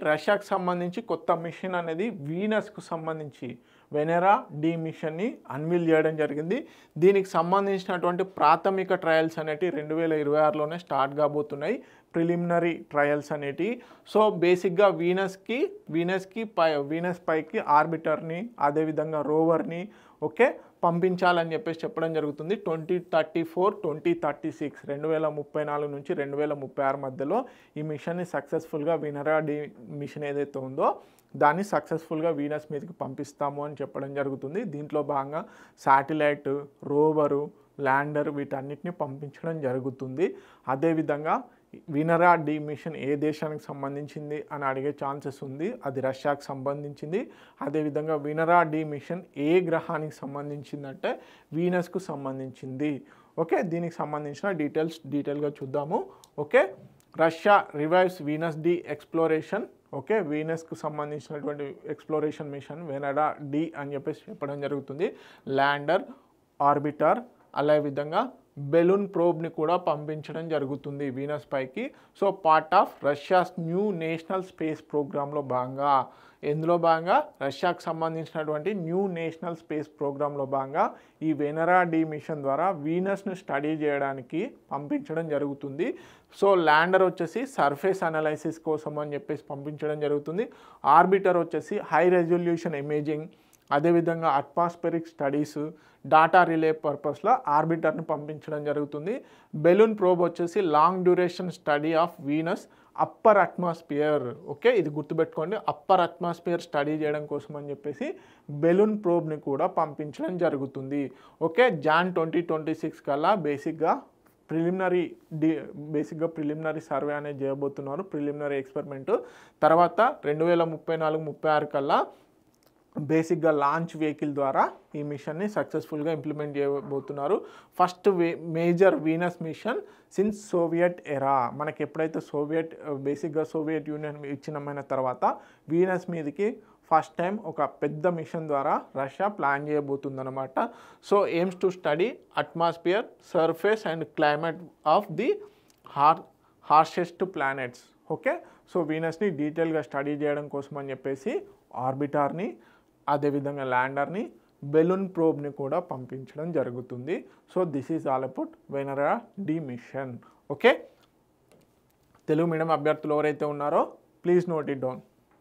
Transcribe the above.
రష్యాకు సంబంధించి కొత్త మిషన్ అనేది వీనస్కు సంబంధించి వెనెరా డి మిషన్ని అన్వీల్ చేయడం జరిగింది. దీనికి సంబంధించినటువంటి ప్రాథమిక ట్రయల్స్ అనేటివి 2026లోనే స్టార్ట్ కాబోతున్నాయి. ప్రిలిమినరీ ట్రయల్స్ అనేటివి. సో బేసిక్గా వీనస్ పైకి ఆర్బిటర్ని అదేవిధంగా రోవర్ని ఓకే పంపించాలని చెప్పడం జరుగుతుంది. 2034 2036 2034 నుంచి 2036 మధ్యలో ఈ మిషన్ని సక్సెస్ఫుల్గా వీనరా డి మిషన్ ఏదైతే ఉందో దాన్ని సక్సెస్ఫుల్గా వీనస్ మీదకి పంపిస్తాము అని చెప్పడం జరుగుతుంది. దీంట్లో భాగంగా శాటిలైట్, రోవరు, ల్యాండర్ వీటన్నిటిని పంపించడం జరుగుతుంది. అదేవిధంగా వీనరా డి మిషన్ ఏ దేశానికి సంబంధించింది అని అడిగే ఛాన్సెస్ ఉంది. అది రష్యాకు సంబంధించింది. అదేవిధంగా వీనరా డి మిషన్ ఏ గ్రహానికి సంబంధించిందంటే వీనస్కు సంబంధించింది. ఓకే, దీనికి సంబంధించిన డీటెయిల్గా చూద్దాము. Okay, Russia revives Venus D exploration. Okay, వీనస్కు సంబంధించినటువంటి ఎక్స్ప్లోరేషన్ మిషన్ వెనరా డి అని చెప్పడం జరుగుతుంది. ల్యాండర్, ఆర్బిటర్, అదేవిధంగా బెలూన్ ప్రోబ్ని కూడా పంపించడం జరుగుతుంది వీనస్ పైకి. So part of Russia's new national space ప్రోగ్రాంలో భాగంగా రష్యాకు సంబంధించినటువంటి న్యూ నేషనల్ స్పేస్ ప్రోగ్రాంలో భాగంగా ఈ వెనరా డి మిషన్ ద్వారా వీనస్ను స్టడీ చేయడానికి పంపించడం జరుగుతుంది. సో ల్యాండర్ వచ్చేసి సర్ఫేస్ అనాలైసిస్ కోసం అని పంపించడం జరుగుతుంది. ఆర్బిటర్ వచ్చేసి హై రెజల్యూషన్ ఇమేజింగ్, అదేవిధంగా అట్మాస్ఫిరిక్ స్టడీస్, డాటా రిలే పర్పస్లో ఆర్బిటర్ని పంపించడం జరుగుతుంది. బెలూన్ ప్రోబ్ వచ్చేసి long duration study of Venus upper atmosphere. Okay, ఇది గుర్తుపెట్టుకోండి, అప్పర్ అట్మాస్ఫియర్ స్టడీ చేయడం కోసం అని బెలూన్ ప్రోబ్ని కూడా పంపించడం జరుగుతుంది. ఓకే, జాన్ 2026 కల్లా బేసిక్గా ప్రిలిమినరీ సర్వే అనేది చేయబోతున్నారు, ప్రిలిమినరీ ఎక్స్పెరిమెంట్. తర్వాత 2034-36 కల్లా బేసిక్గా లాంచ్ వెహికల్ ద్వారా ఈ మిషన్ని సక్సెస్ఫుల్గా ఇంప్లిమెంట్ చేయబోతున్నారు. First major Venus mission since Soviet era. మనకి ఎప్పుడైతే సోవియట్ యూనియన్ ఇచ్చినమైన తర్వాత వీనస్ మీదకి ఫస్ట్ టైం ఒక పెద్ద మిషన్ ద్వారా రష్యా ప్లాన్ చేయబోతుందన్నమాట. So aims to study atmosphere, surface and climate of the harshest planets. Okay, so వీనస్ని డీటెయిల్గా స్టడీ చేయడం కోసం అని ఆర్బిటార్ని, అదేవిధంగా ల్యాండర్ని, బెలూన్ ప్రోబ్ని కూడా పంపించడం జరుగుతుంది. So this is all about Venera D mission. Okay, Telugu medium అభ్యర్థులు ఎవరైతే ఉన్నారో ప్లీజ్ నోట్ ఇట్ డౌన్.